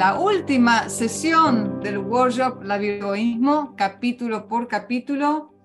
la última sesión del workshop Labio Egoísmo, capítulo por capítulo.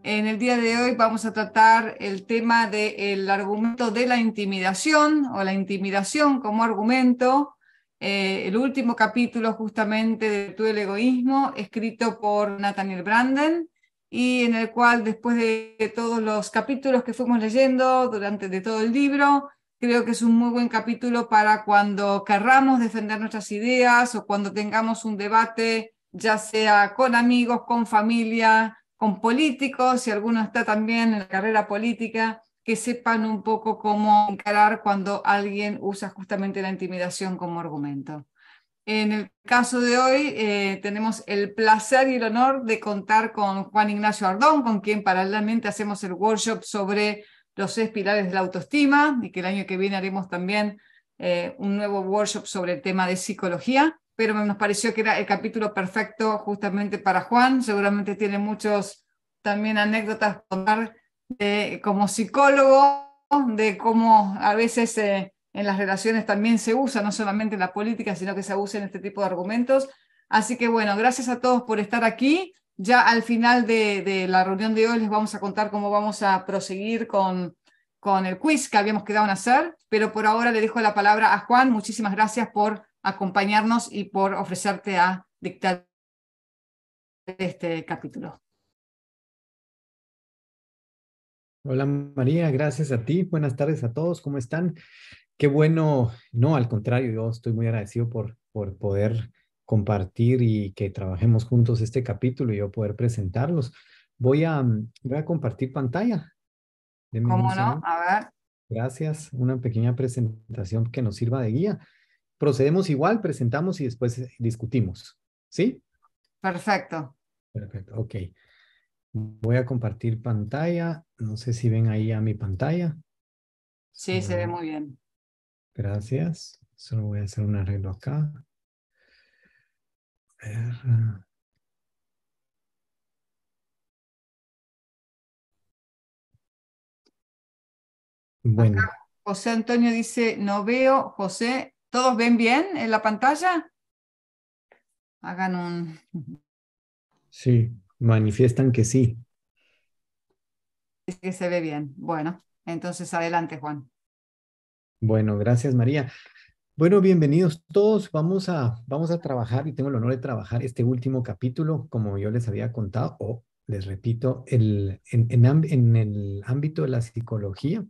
En el día de hoy vamos a tratar el tema del argumento de la intimidación o la intimidación como argumento. El último capítulo justamente de Virtud del Egoísmo, escrito por Nathaniel Branden, y en el cual después de todos los capítulos que fuimos leyendo durante todo el libro, creo que es un muy buen capítulo para cuando querramos defender nuestras ideas o cuando tengamos un debate, ya sea con amigos, con familia, con políticos, si alguno está también en la carrera política, que sepan un poco cómo encarar cuando alguien usa justamente la intimidación como argumento. En el caso de hoy tenemos el placer y el honor de contar con Juan Ignacio Ardón, con quien paralelamente hacemos el workshop sobre los 6 pilares de la autoestima, y que el año que viene haremos también un nuevo workshop sobre el tema de psicología, pero nos pareció que era el capítulo perfecto justamente para Juan. Seguramente tiene muchos también anécdotas para contar como psicólogo, de cómo a veces en las relaciones también se usa, no solamente en la política, sino que se usa en este tipo de argumentos. Así que bueno, gracias a todos por estar aquí. Ya al final de la reunión de hoy les vamos a contar cómo vamos a proseguir con el quiz que habíamos quedado en hacer, pero por ahora le dejo la palabra a Juan. Muchísimas gracias por acompañarnos y por ofrecerte a dictar este capítulo. Hola María, gracias a ti. Buenas tardes a todos, ¿cómo están? Qué bueno, no, al contrario, yo estoy muy agradecido por poder compartir y que trabajemos juntos este capítulo y yo poder presentarlos. Voy a compartir pantalla. Denme un ¿Cómo no? segundo. A ver. Gracias. Una pequeña presentación que nos sirva de guía. Procedemos igual, presentamos y después discutimos. ¿Sí? Perfecto. Perfecto, ok. Voy a compartir pantalla. No sé si ven ahí a mi pantalla. Sí, se ve Solo- muy bien. Gracias. Solo voy a hacer un arreglo acá. A ver. Acá Bueno, José Antonio dice, no veo. José, ¿todos ven bien en la pantalla? Hagan un... sí, manifiestan que sí. Dice que se ve bien. Bueno, entonces adelante, Juan. Bueno, gracias María. Bueno, bienvenidos todos. Vamos a trabajar y tengo el honor de trabajar este último capítulo, como yo les había contado, o les repito, en el ámbito de la psicología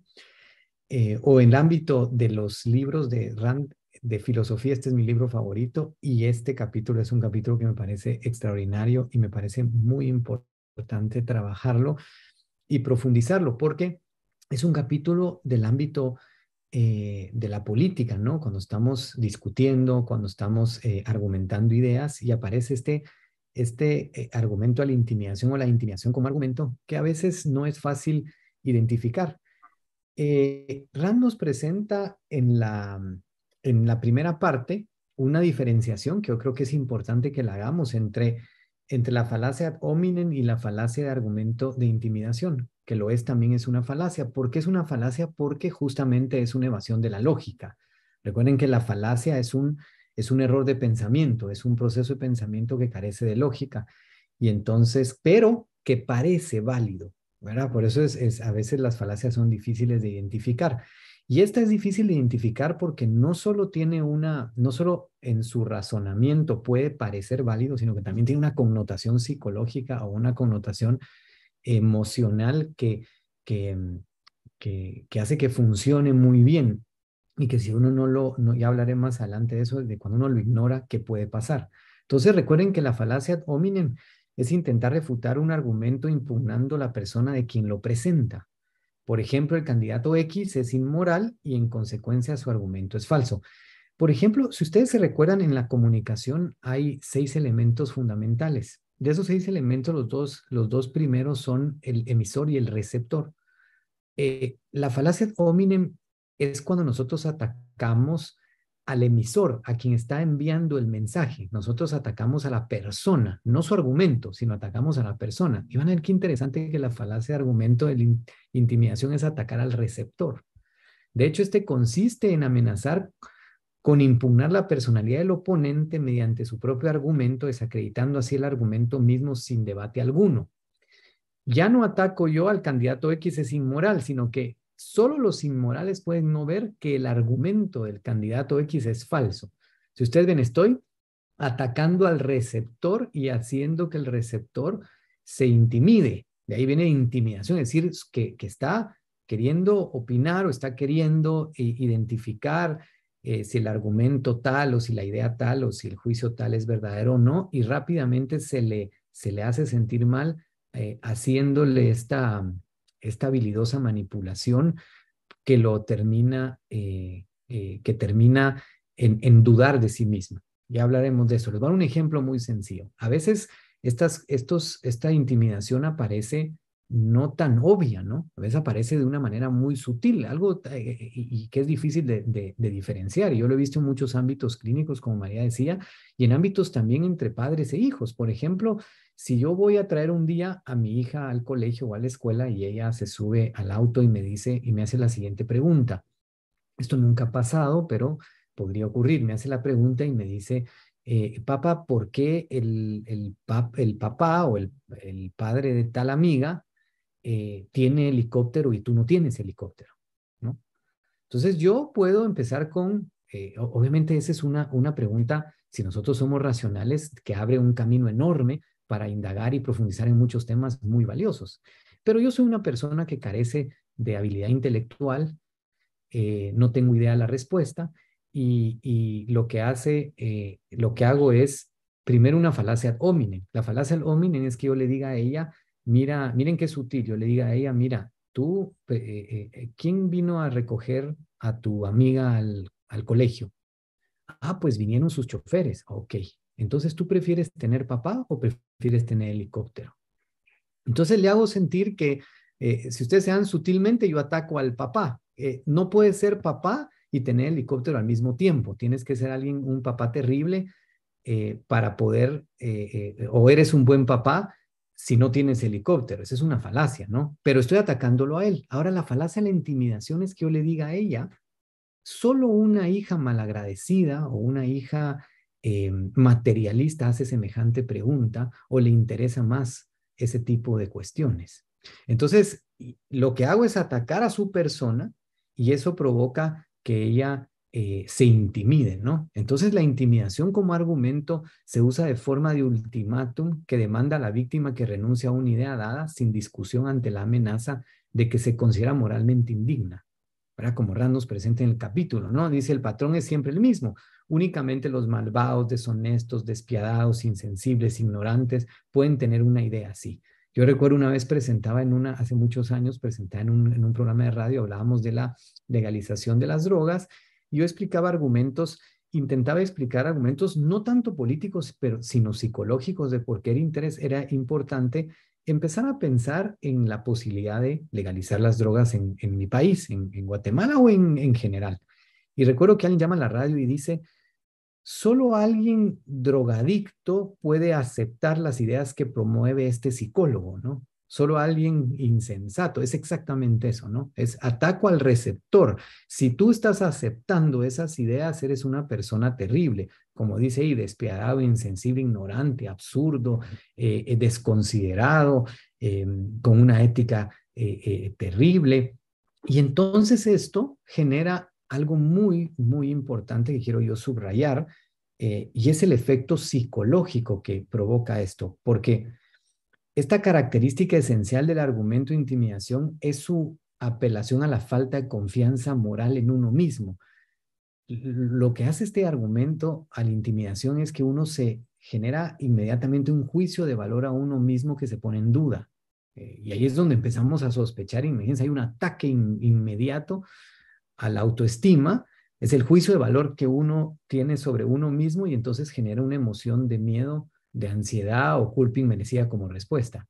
o en el ámbito de los libros de Rand de filosofía. Este es mi libro favorito y este capítulo es un capítulo que me parece extraordinario y me parece muy importante trabajarlo y profundizarlo porque es un capítulo del ámbito de la política, ¿no? Cuando estamos discutiendo, cuando estamos argumentando ideas y aparece este argumento a la intimidación o la intimidación como argumento que a veces no es fácil identificar. Rand nos presenta en la primera parte una diferenciación que yo creo que es importante que la hagamos entre la falacia ad hominem y la falacia de argumento de intimidación, que lo es también es una falacia. ¿Por qué es una falacia? Porque justamente es una evasión de la lógica. Recuerden que la falacia es un error de pensamiento, es un proceso de pensamiento que carece de lógica y entonces, pero que parece válido. ¿Verdad? Por eso a veces las falacias son difíciles de identificar. Y esta es difícil de identificar porque no solo en su razonamiento puede parecer válido, sino que también tiene una connotación psicológica o una connotación emocional que hace que funcione muy bien. Y que si uno ya hablaré más adelante de eso, de cuando uno lo ignora, ¿qué puede pasar? Entonces recuerden que la falacia ad hominem es intentar refutar un argumento impugnando la persona de quien lo presenta. Por ejemplo, el candidato X es inmoral y en consecuencia su argumento es falso. Por ejemplo, si ustedes se recuerdan, en la comunicación hay 6 elementos fundamentales. De esos 6 elementos, los dos primeros son el emisor y el receptor. La falacia ad hominem es cuando nosotros atacamos al emisor, a quien está enviando el mensaje. Nosotros atacamos a la persona, no su argumento, sino atacamos a la persona. Y van a ver qué interesante que la falacia de argumento de la intimidación es atacar al receptor. De hecho, este consiste en amenazar con impugnar la personalidad del oponente mediante su propio argumento, desacreditando así el argumento mismo sin debate alguno. Ya no ataco yo al candidato X es inmoral, sino que solo los inmorales pueden no ver que el argumento del candidato X es falso. Si ustedes ven, estoy atacando al receptor y haciendo que el receptor se intimide. De ahí viene intimidación, es decir, que está queriendo opinar o está queriendo identificar si el argumento tal o si la idea tal o si el juicio tal es verdadero o no, y rápidamente se le hace sentir mal haciéndole esta habilidosa manipulación que lo termina, que termina en dudar de sí mismo. Ya hablaremos de eso. Les voy a dar un ejemplo muy sencillo. A veces esta intimidación aparece no tan obvia, ¿no? A veces aparece de una manera muy sutil, algo y que es difícil de diferenciar. Yo lo he visto en muchos ámbitos clínicos, como María decía, y en ámbitos también entre padres e hijos. Por ejemplo, si yo voy a traer un día a mi hija al colegio o a la escuela y ella se sube al auto y me dice y me hace la siguiente pregunta. Esto nunca ha pasado, pero podría ocurrir. Me hace la pregunta y me dice, papá, ¿por qué el papá o el padre de tal amiga tiene helicóptero y tú no tienes helicóptero? ¿No? Entonces yo puedo empezar con, obviamente esa es una pregunta, si nosotros somos racionales, que abre un camino enorme para indagar y profundizar en muchos temas muy valiosos. Pero yo soy una persona que carece de habilidad intelectual, no tengo idea de la respuesta y lo que hago es primero una falacia ad hominem. La falacia ad hominem es que yo le diga a ella, mira, miren qué sutil, yo le diga a ella, mira, tú, ¿quién vino a recoger a tu amiga al colegio? Ah, pues vinieron sus choferes. Ok. Entonces, ¿tú prefieres tener papá o prefieres tener helicóptero? Entonces le hago sentir que, si ustedes se dan sutilmente, yo ataco al papá. No puedes ser papá y tener helicóptero al mismo tiempo. Tienes que ser alguien, un papá terrible para poder, o eres un buen papá si no tienes helicóptero. Esa es una falacia, ¿no? Pero estoy atacándolo a él. Ahora la falacia de la intimidación es que yo le diga a ella, solo una hija malagradecida o una hija materialista hace semejante pregunta o le interesa más ese tipo de cuestiones. Entonces, lo que hago es atacar a su persona y eso provoca que ella se intimide, ¿no? Entonces, la intimidación como argumento se usa de forma de ultimátum que demanda a la víctima que renuncie a una idea dada sin discusión ante la amenaza de que se considera moralmente indigna. ¿Verdad? Como Rand nos presenta en el capítulo, ¿no? Dice, el patrón es siempre el mismo. Únicamente los malvados, deshonestos, despiadados, insensibles, ignorantes pueden tener una idea así. Yo recuerdo una vez hace muchos años, presentaba en un programa de radio, hablábamos de la legalización de las drogas, y yo intentaba explicar argumentos no tanto políticos, pero sino psicológicos de por qué era importante empezar a pensar en la posibilidad de legalizar las drogas en mi país, en Guatemala o en general. Y recuerdo que alguien llama a la radio y dice, solo alguien drogadicto puede aceptar las ideas que promueve este psicólogo, ¿no? Solo alguien insensato. Es exactamente eso, ¿no? Es ataco al receptor. Si tú estás aceptando esas ideas, eres una persona terrible. Como dice ahí, despiadado, insensible, ignorante, absurdo, desconsiderado, con una ética terrible. Y entonces esto genera algo muy, muy importante que quiero yo subrayar, y es el efecto psicológico que provoca esto, porque esta característica esencial del argumento de intimidación es su apelación a la falta de confianza moral en uno mismo. Lo que hace este argumento a la intimidación es que uno se genera inmediatamente un juicio de valor a uno mismo que se pone en duda. Y ahí es donde empezamos a sospechar, imagínense, hay un ataque inmediato a la autoestima, es el juicio de valor que uno tiene sobre uno mismo y entonces genera una emoción de miedo, de ansiedad o culpa inmerecida como respuesta.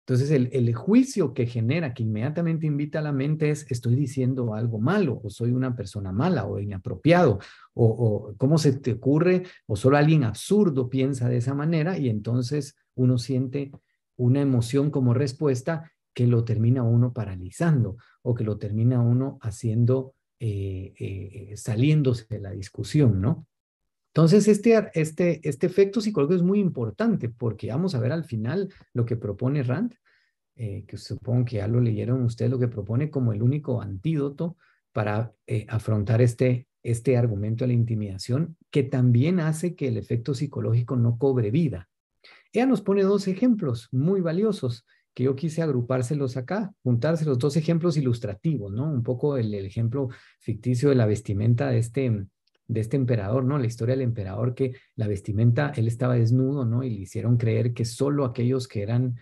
Entonces el juicio que genera, que inmediatamente invita a la mente es, estoy diciendo algo malo, o soy una persona mala, o inapropiado, o cómo se te ocurre, o solo alguien absurdo piensa de esa manera, y entonces uno siente una emoción como respuesta que lo termina uno paralizando, o que lo termina uno haciendo saliéndose de la discusión, ¿no? Entonces, este efecto psicológico es muy importante porque vamos a ver al final lo que propone Rand, que supongo que ya lo leyeron ustedes, lo que propone como el único antídoto para afrontar este argumento de la intimidación, que también hace que el efecto psicológico no cobre vida. Ella nos pone dos ejemplos muy valiosos que yo quise agrupárselos acá, juntárselos, dos ejemplos ilustrativos, ¿no? Un poco el ejemplo ficticio de la vestimenta de este emperador, ¿no? La historia del emperador, que la vestimenta, él estaba desnudo, ¿no? Y le hicieron creer que solo aquellos que eran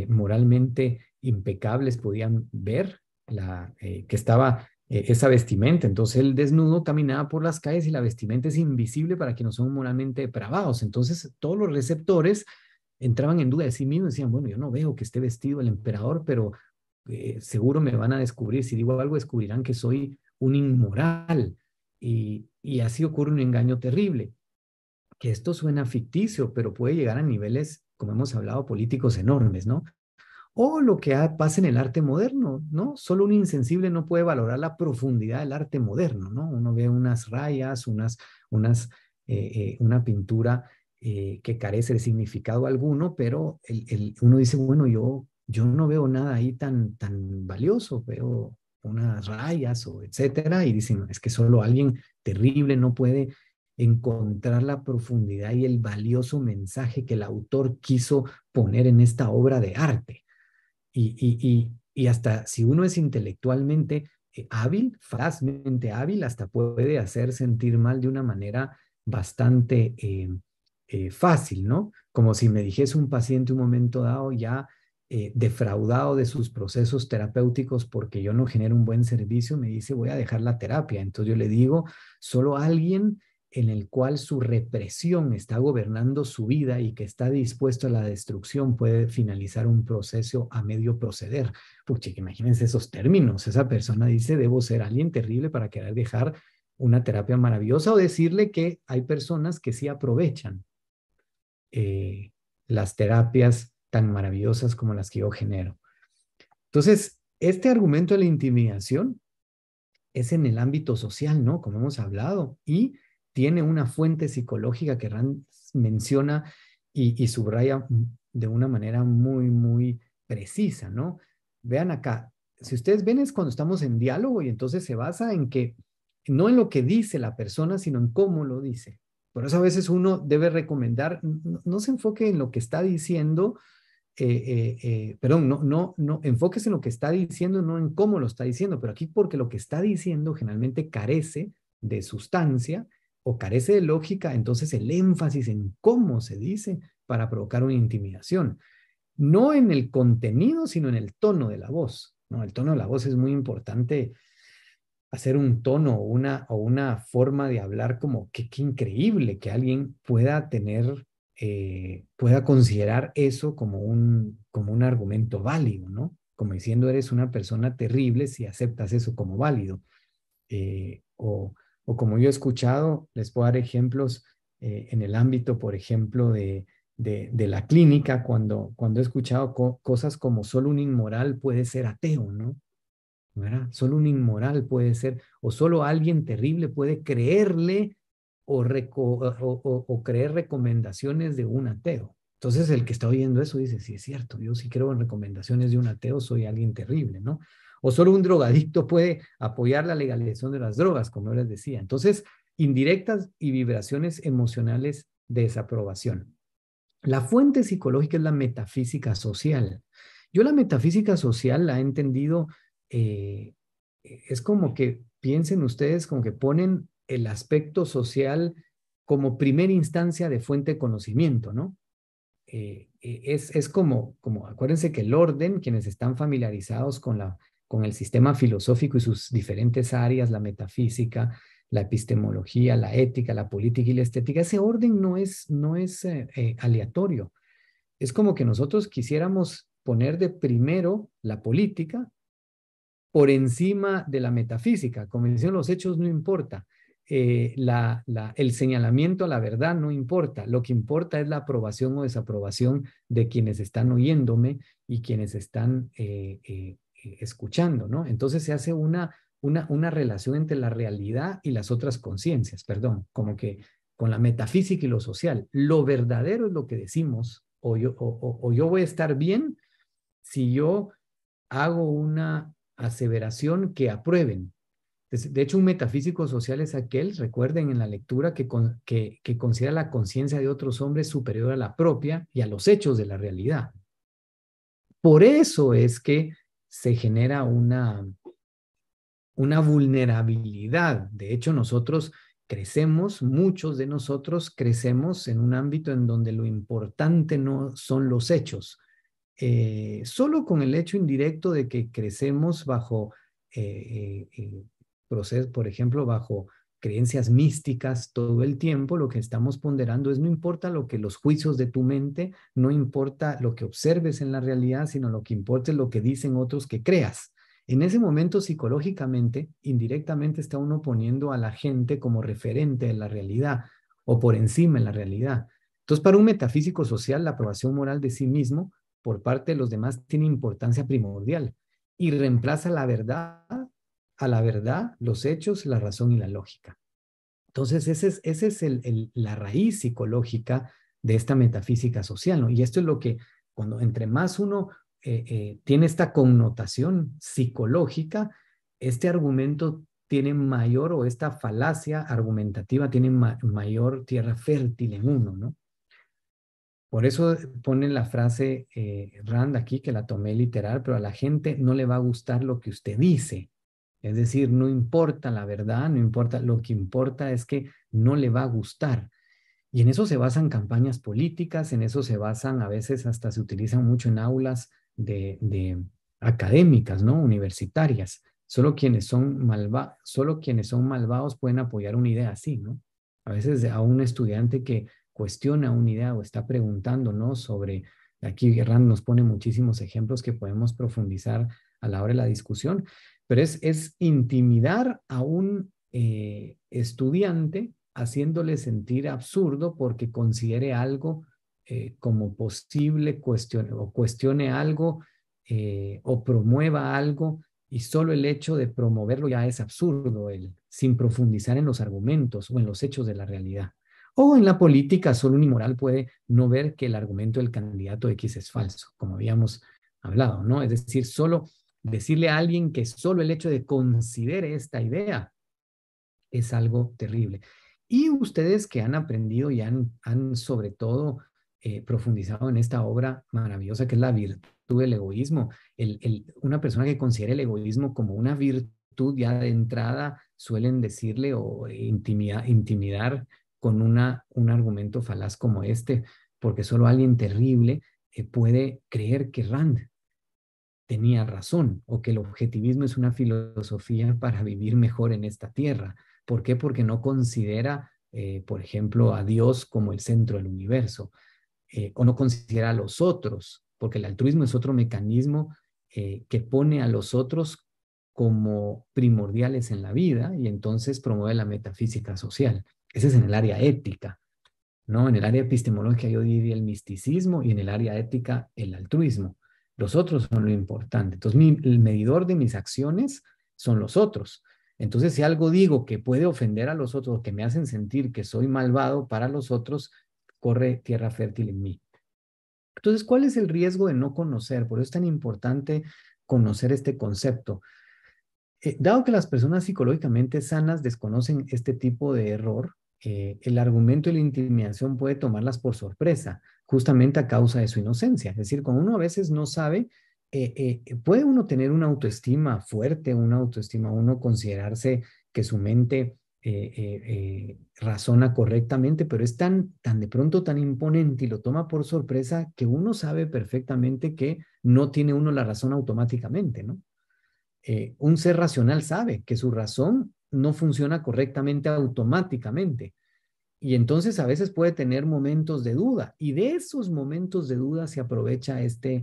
moralmente impecables podían ver que estaba esa vestimenta. Entonces el desnudo caminaba por las calles y la vestimenta es invisible para quienes son moralmente depravados. Entonces todos los receptores entraban en duda de sí mismos y decían, bueno, yo no veo que esté vestido el emperador, pero seguro me van a descubrir. Si digo algo, descubrirán que soy un inmoral. Y así ocurre un engaño terrible, que esto suena ficticio, pero puede llegar a niveles, como hemos hablado, políticos enormes, ¿no? O lo que pasa en el arte moderno, ¿no? Solo un insensible no puede valorar la profundidad del arte moderno, ¿no? Uno ve unas rayas, una pintura que carece de significado alguno, pero uno dice, bueno, yo no veo nada ahí tan valioso, veo unas rayas o etcétera, y dicen, es que solo alguien terrible no puede encontrar la profundidad y el valioso mensaje que el autor quiso poner en esta obra de arte. Y hasta si uno es intelectualmente hábil, fácilmente hábil, hasta puede hacer sentir mal de una manera bastante fácil, ¿no? Como si me dijese un paciente un momento dado ya defraudado de sus procesos terapéuticos porque yo no genero un buen servicio, me dice voy a dejar la terapia. Entonces yo le digo, solo alguien en el cual su represión está gobernando su vida y que está dispuesto a la destrucción puede finalizar un proceso a medio proceder. Pucha, imagínense esos términos. Esa persona dice, debo ser alguien terrible para querer dejar una terapia maravillosa, o decirle que hay personas que sí aprovechan eh, las terapias tan maravillosas como las que yo genero. Entonces, este argumento de la intimidación es en el ámbito social, ¿no? Como hemos hablado, y tiene una fuente psicológica que Rand menciona y subraya de una manera muy precisa, ¿no? Vean acá, si ustedes ven es cuando estamos en diálogo y entonces se basa en que, no en lo que dice la persona, sino en cómo lo dice. Por eso a veces uno debe recomendar, no se enfoque en lo que está diciendo, perdón, no, enfóquese en lo que está diciendo, no en cómo lo está diciendo, pero aquí porque lo que está diciendo generalmente carece de sustancia o carece de lógica, entonces el énfasis en cómo se dice para provocar una intimidación, no en el contenido, sino en el tono de la voz, ¿no? El tono de la voz es muy importante, hacer un tono o una forma de hablar como que qué increíble que alguien pueda tener, pueda considerar eso como un argumento válido, ¿no? Como diciendo, eres una persona terrible si aceptas eso como válido. O como yo he escuchado, les puedo dar ejemplos en el ámbito, por ejemplo, de la clínica, cuando he escuchado cosas como solo un inmoral puede ser ateo, ¿no? ¿Verdad? Solo un inmoral puede ser, o solo alguien terrible puede creerle o creer recomendaciones de un ateo. Entonces el que está oyendo eso dice, sí es cierto, yo sí creo en recomendaciones de un ateo, soy alguien terrible, ¿no? O solo un drogadicto puede apoyar la legalización de las drogas, como yo les decía. Entonces, indirectas y vibraciones emocionales de desaprobación. La fuente psicológica es la metafísica social. Yo la metafísica social la he entendido, eh, es como que piensen ustedes como que ponen el aspecto social como primera instancia de fuente de conocimiento, ¿no? Es como, acuérdense que el orden, quienes están familiarizados con el sistema filosófico y sus diferentes áreas, la metafísica, la epistemología, la ética, la política y la estética, ese orden no es aleatorio. Es como que nosotros quisiéramos poner de primero la política por encima de la metafísica. Como decían, los hechos no importa. El señalamiento a la verdad no importa. Lo que importa es la aprobación o desaprobación de quienes están oyéndome y quienes están escuchando, ¿no? Entonces se hace una relación entre la realidad y las otras conciencias, perdón, como que con la metafísica y lo social. Lo verdadero es lo que decimos, o yo voy a estar bien si yo hago una aseveración que aprueben. De hecho, un metafísico social es aquel, recuerden en la lectura, que considera la conciencia de otros hombres superior a la propia y a los hechos de la realidad. Por eso es que se genera una vulnerabilidad. De hecho, nosotros crecemos, muchos de nosotros crecemos en un ámbito en donde lo importante no son los hechos. Solo con el hecho indirecto de que crecemos bajo procesos, por ejemplo, bajo creencias místicas todo el tiempo, lo que estamos ponderando es no importa lo que los juicios de tu mente, no importa lo que observes en la realidad, sino lo que importa es lo que dicen otros que creas. En ese momento, psicológicamente, indirectamente está uno poniendo a la gente como referente de la realidad o por encima de la realidad. Entonces, para un metafísico social, la aprobación moral de sí mismo por parte de los demás tiene importancia primordial y reemplaza a la verdad, los hechos, la razón y la lógica. Entonces, ese es la raíz psicológica de esta metafísica social, ¿no? Y esto es lo que, cuando entre más uno tiene esta connotación psicológica, este argumento tiene mayor, o esta falacia argumentativa tiene mayor tierra fértil en uno, ¿no? Por eso pone la frase Rand aquí, que la tomé literal, pero a la gente no le va a gustar lo que usted dice. Es decir, no importa la verdad, no importa, lo que importa es que no le va a gustar. Y en eso se basan campañas políticas, en eso se basan, a veces hasta se utilizan mucho en aulas de académicas, ¿no? Universitarias. Solo quienes son malvados pueden apoyar una idea así, ¿no? A veces a un estudiante que cuestiona una idea o está preguntando, ¿no? Sobre, aquí Rand nos pone muchísimos ejemplos que podemos profundizar a la hora de la discusión, pero es intimidar a un estudiante haciéndole sentir absurdo porque considere algo como posible, cuestione algo o promueva algo, y solo el hecho de promoverlo ya es absurdo, sin profundizar en los argumentos o en los hechos de la realidad. O en la política, solo un inmoral puede no ver que el argumento del candidato X es falso, como habíamos hablado, ¿no? Es decir, solo decirle a alguien que solo el hecho de considere esta idea es algo terrible. Y ustedes que han aprendido y han sobre todo profundizado en esta obra maravillosa que es la virtud del egoísmo, una persona que considera el egoísmo como una virtud, ya de entrada suelen decirle o intimidar con un argumento falaz como este, porque solo alguien terrible puede creer que Rand tenía razón o que el objetivismo es una filosofía para vivir mejor en esta tierra. ¿Por qué? Porque no considera, por ejemplo, a Dios como el centro del universo, o no considera a los otros, porque el altruismo es otro mecanismo que pone a los otros como primordiales en la vida y entonces promueve la metafísica social. Ese es en el área ética, ¿no? En el área epistemológica yo diría el misticismo y en el área ética el altruismo. Los otros son lo importante. Entonces, el medidor de mis acciones son los otros. Entonces, si algo digo que puede ofender a los otros, que me hacen sentir que soy malvado para los otros, corre tierra fértil en mí. Entonces, ¿cuál es el riesgo de no conocer? Por eso es tan importante conocer este concepto. Dado que las personas psicológicamente sanas desconocen este tipo de error, el argumento y la intimidación puede tomarlas por sorpresa, justamente a causa de su inocencia. Es decir, cuando uno a veces no sabe, puede uno tener una autoestima fuerte, uno considerarse que su mente razona correctamente, pero es tan de pronto tan imponente y lo toma por sorpresa que uno sabe perfectamente que no tiene uno la razón automáticamente, ¿no? Un ser racional sabe que su razón no funciona correctamente automáticamente. Y entonces a veces puede tener momentos de duda. Y de esos momentos de duda se aprovecha esta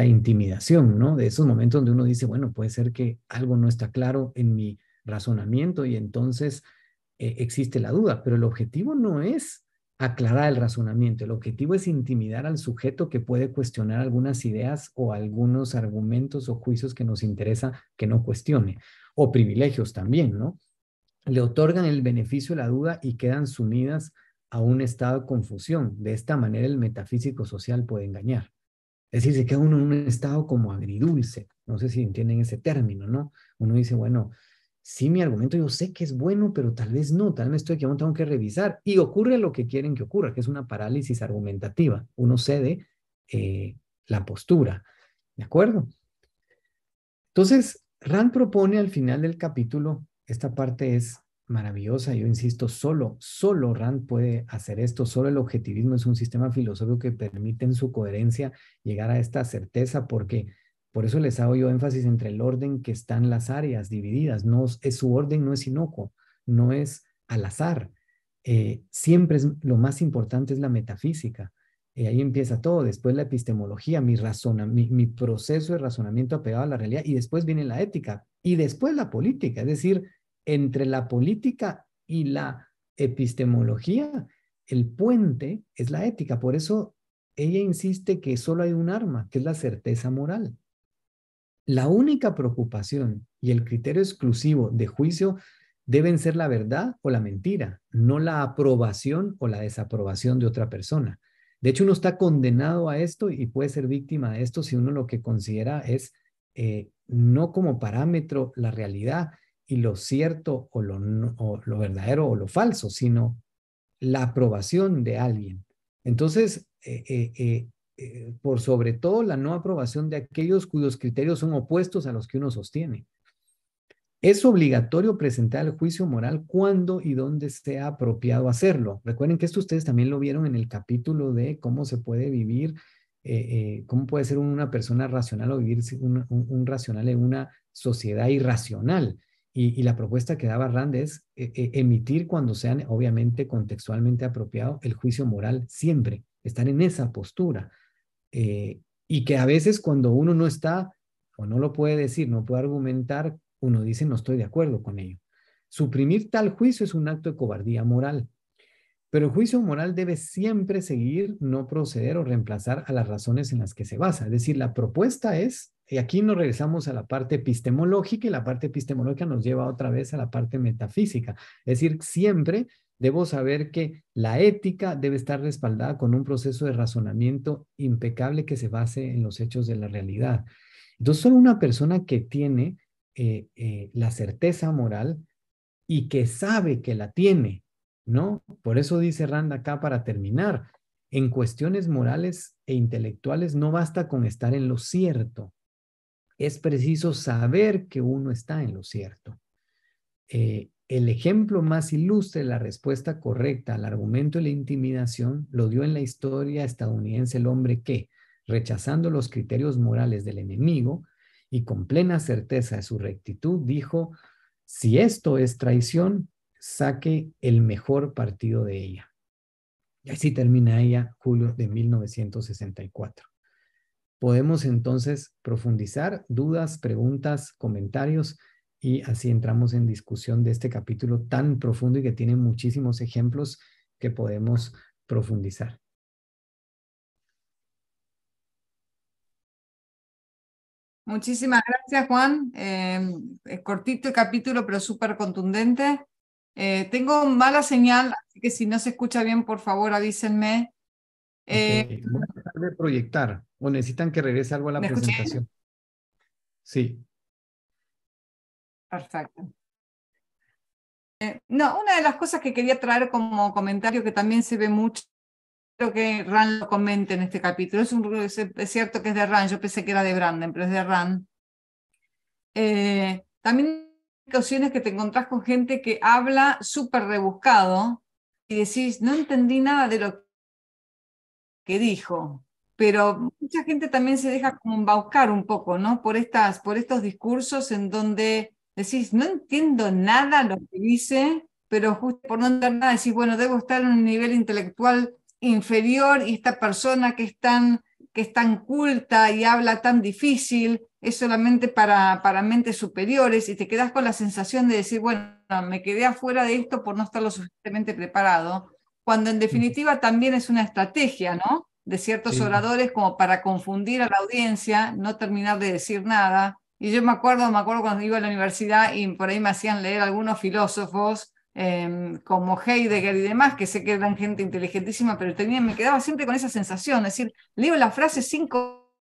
intimidación, ¿no? De esos momentos donde uno dice, bueno, puede ser que algo no está claro en mi razonamiento y entonces existe la duda. Pero el objetivo no es aclarar el razonamiento. El objetivo es intimidar al sujeto que puede cuestionar algunas ideas o algunos argumentos o juicios que nos interesa que no cuestione, o privilegios también, ¿no? Le otorgan el beneficio de la duda y quedan sumidas a un estado de confusión. De esta manera el metafísico social puede engañar. Es decir, se queda uno en un estado como agridulce. No sé si entienden ese término, ¿no? Uno dice, bueno, sí, mi argumento yo sé que es bueno, pero tal vez no, tal vez me estoy equivocando, tengo que revisar. Y ocurre lo que quieren que ocurra, que es una parálisis argumentativa. Uno cede la postura, ¿de acuerdo? Entonces, Rand propone al final del capítulo, esta parte es maravillosa, yo insisto, solo Rand puede hacer esto, solo el objetivismo es un sistema filosófico que permite en su coherencia llegar a esta certeza, porque por eso les hago yo énfasis entre el orden que están las áreas divididas, no es su orden, no es inocuo, no es al azar. Siempre es lo más importante es la metafísica. Ahí empieza todo, después la epistemología, mi proceso de razonamiento apegado a la realidad, y después viene la ética, y después la política, es decir, entre la política y la epistemología, el puente es la ética. Por eso ella insiste que solo hay un arma, que es la certeza moral. La única preocupación y el criterio exclusivo de juicio deben ser la verdad o la mentira, no la aprobación o la desaprobación de otra persona. De hecho, uno está condenado a esto y puede ser víctima de esto si uno lo que considera es no como parámetro la realidad y lo cierto o lo verdadero o lo falso, sino la aprobación de alguien. Entonces, por sobre todo la no aprobación de aquellos cuyos criterios son opuestos a los que uno sostiene. Es obligatorio presentar el juicio moral cuando y dónde sea apropiado hacerlo. Recuerden que esto ustedes también lo vieron en el capítulo de cómo se puede vivir, cómo puede ser una persona racional o vivir un racional en una sociedad irracional. Y la propuesta que daba Rand es emitir cuando sean obviamente contextualmente apropiado el juicio moral siempre, estar en esa postura. Y que a veces cuando uno no está o no lo puede decir, no puede argumentar, uno dice no estoy de acuerdo con ello. Suprimir tal juicio es un acto de cobardía moral, pero el juicio moral debe siempre seguir, no proceder o reemplazar a las razones en las que se basa. Es decir, la propuesta es, y aquí nos regresamos a la parte epistemológica y la parte epistemológica nos lleva otra vez a la parte metafísica. Es decir, siempre debo saber que la ética debe estar respaldada con un proceso de razonamiento impecable que se base en los hechos de la realidad. Entonces, solo una persona que tiene la certeza moral y que sabe que la tiene, ¿no? Por eso dice Rand acá para terminar, en cuestiones morales e intelectuales no basta con estar en lo cierto, es preciso saber que uno está en lo cierto. El ejemplo más ilustre de la respuesta correcta al argumento de la intimidación lo dio en la historia estadounidense el hombre que, rechazando los criterios morales del enemigo y con plena certeza de su rectitud, dijo, si esto es traición, saque el mejor partido de ella. Y así termina ella, julio de 1964. Podemos entonces profundizar, dudas, preguntas, comentarios, y así entramos en discusión de este capítulo tan profundo y que tiene muchísimos ejemplos que podemos profundizar. Muchísimas gracias, Juan. Es cortito el capítulo, pero súper contundente. Tengo mala señal, así que si no se escucha bien, por favor avísenme. Voy a tratar de proyectar o necesitan que regrese algo a la ¿Me escuché? presentación. Sí. Perfecto. No, una de las cosas que quería traer como comentario que también se ve mucho, creo que Rand lo comenta en este capítulo, es cierto que es de Rand, yo pensé que era de Branden, pero es de Rand. También hay ocasiones que te encontrás con gente que habla súper rebuscado y decís, no entendí nada de lo que dijo, pero mucha gente también se deja como embaucar un poco, ¿no? Por estos discursos en donde decís, no entiendo nada lo que dice, pero justo por no entender nada decís, bueno, debo estar en un nivel intelectual inferior y esta persona que es tan culta y habla tan difícil es solamente para mentes superiores y te quedas con la sensación de decir, bueno, me quedé afuera de esto por no estar lo suficientemente preparado. cuando en definitiva también es una estrategia, ¿no? De ciertos Sí. oradores como para confundir a la audiencia, no terminar de decir nada. Y yo me acuerdo cuando iba a la universidad y por ahí me hacían leer algunos filósofos como Heidegger y demás, que sé que eran gente inteligentísima, pero me quedaba siempre con esa sensación, es decir, leo la frase 5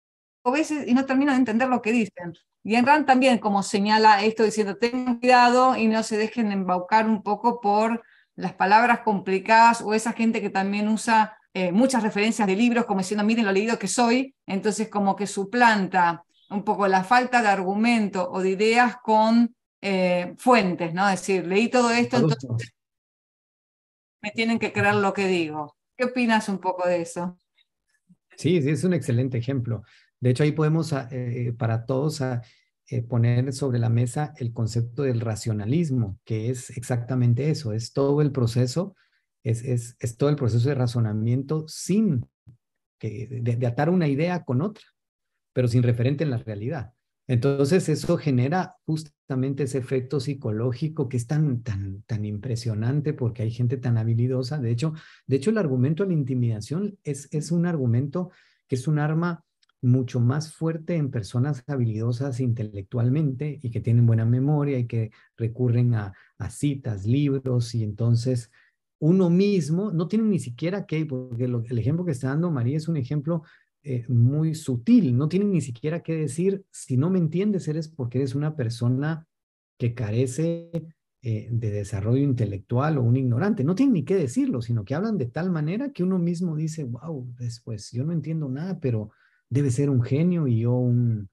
veces y no termino de entender lo que dicen. Y en Rand también como señala esto diciendo, tengan cuidado y no se dejen embaucar un poco por las palabras complicadas o esa gente que también usa muchas referencias de libros como diciendo, miren lo leído que soy, entonces como que suplanta un poco la falta de argumento o de ideas con fuentes, ¿no? Es decir, leí todo esto, entonces Incluso. me tienen que creer lo que digo. ¿Qué opinas un poco de eso? Sí, sí, es un excelente ejemplo. De hecho, ahí podemos para todos poner sobre la mesa el concepto del racionalismo, que es exactamente eso, es todo el proceso, es todo el proceso de razonamiento sin de atar una idea con otra, pero sin referente en la realidad. Entonces, eso genera justamente ese efecto psicológico que es tan impresionante porque hay gente tan habilidosa. De hecho, el argumento de la intimidación es un argumento que es un arma mucho más fuerte en personas habilidosas intelectualmente y que tienen buena memoria y que recurren a citas, libros, y entonces uno mismo no tiene ni siquiera que, porque el ejemplo que está dando María es un ejemplo muy sutil, no tienen ni siquiera que decir, si no me entiendes, eres porque eres una persona que carece de desarrollo intelectual o un ignorante, no tienen ni que decirlo, sino que hablan de tal manera que uno mismo dice, wow, después yo no entiendo nada, pero debe ser un genio y yo un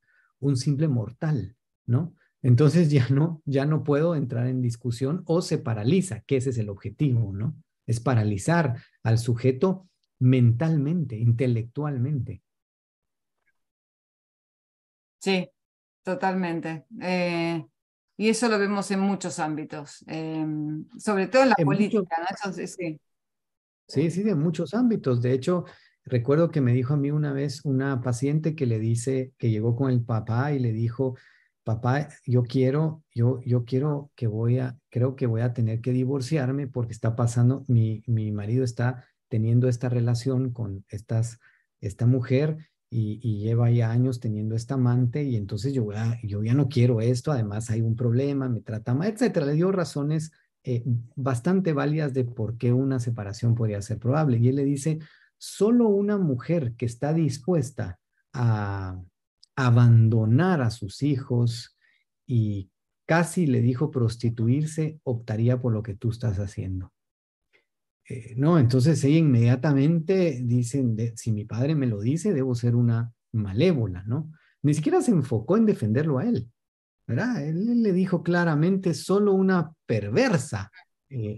simple mortal, ¿no? Entonces ya no puedo entrar en discusión o se paraliza, que ese es el objetivo, ¿no? Es paralizar al sujeto mentalmente, intelectualmente. Sí, totalmente. Y eso lo vemos en muchos ámbitos, sobre todo en la En muchos, política, ¿no? Eso sí, sí. sí, sí, de muchos ámbitos. De hecho, recuerdo que me dijo a mí una vez una paciente que le dice, que llegó con el papá y le dijo, papá, yo quiero creo que voy a tener que divorciarme porque está pasando, mi marido está teniendo esta relación con esta mujer y lleva ya años teniendo esta amante y entonces yo ya no quiero esto, además hay un problema, me trata mal, etcétera. Le dio razones bastante válidas de por qué una separación podría ser probable. Y él le dice, solo una mujer que está dispuesta a abandonar a sus hijos y casi le dijo prostituirse, optaría por lo que tú estás haciendo. No, entonces ella inmediatamente dicen, si mi padre me lo dice, debo ser una malévola, ¿no? Ni siquiera se enfocó en defenderlo a él, ¿verdad? Él le dijo claramente, solo una perversa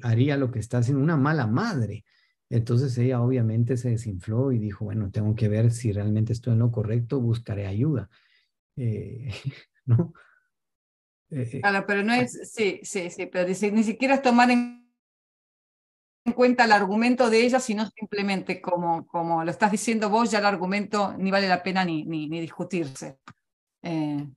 haría lo que está haciendo, una mala madre. Entonces ella obviamente se desinfló y dijo, bueno, tengo que ver si realmente estoy en lo correcto, buscaré ayuda. Eh, ¿No? Eh, Claro, pero no ah, es, sí, sí, sí, pero dice, ni siquiera es tomar en cuenta el argumento de ella, sino simplemente como lo estás diciendo vos, ya el argumento ni vale la pena ni discutirse.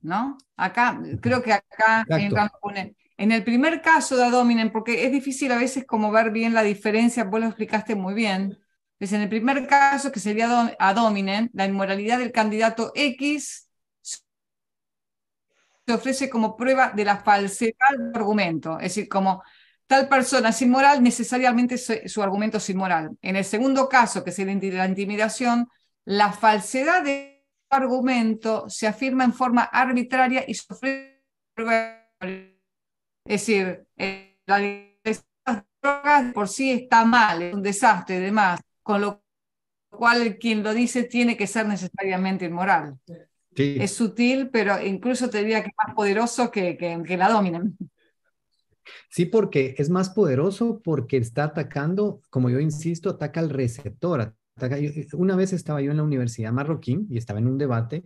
¿No? Acá, creo que acá exacto. en el primer caso de Adominen, porque es difícil a veces como ver bien la diferencia, vos lo explicaste muy bien, es en el primer caso, que sería Adominen, la inmoralidad del candidato X se ofrece como prueba de la falsedad del argumento, es decir, como tal persona es inmoral, necesariamente su argumento es inmoral. En el segundo caso, que es la intimidación, la falsedad del argumento se afirma en forma arbitraria y se ofrece prueba. Es decir, la drogas por sí está mal, es un desastre y demás, con lo cual quien lo dice tiene que ser necesariamente inmoral. Es Sí, sutil, pero incluso te diría que es más poderoso que la dominen. sí, porque es más poderoso porque está atacando, como yo insisto, ataca al receptor. Una vez estaba yo en la Universidad Marroquín y estaba en un debate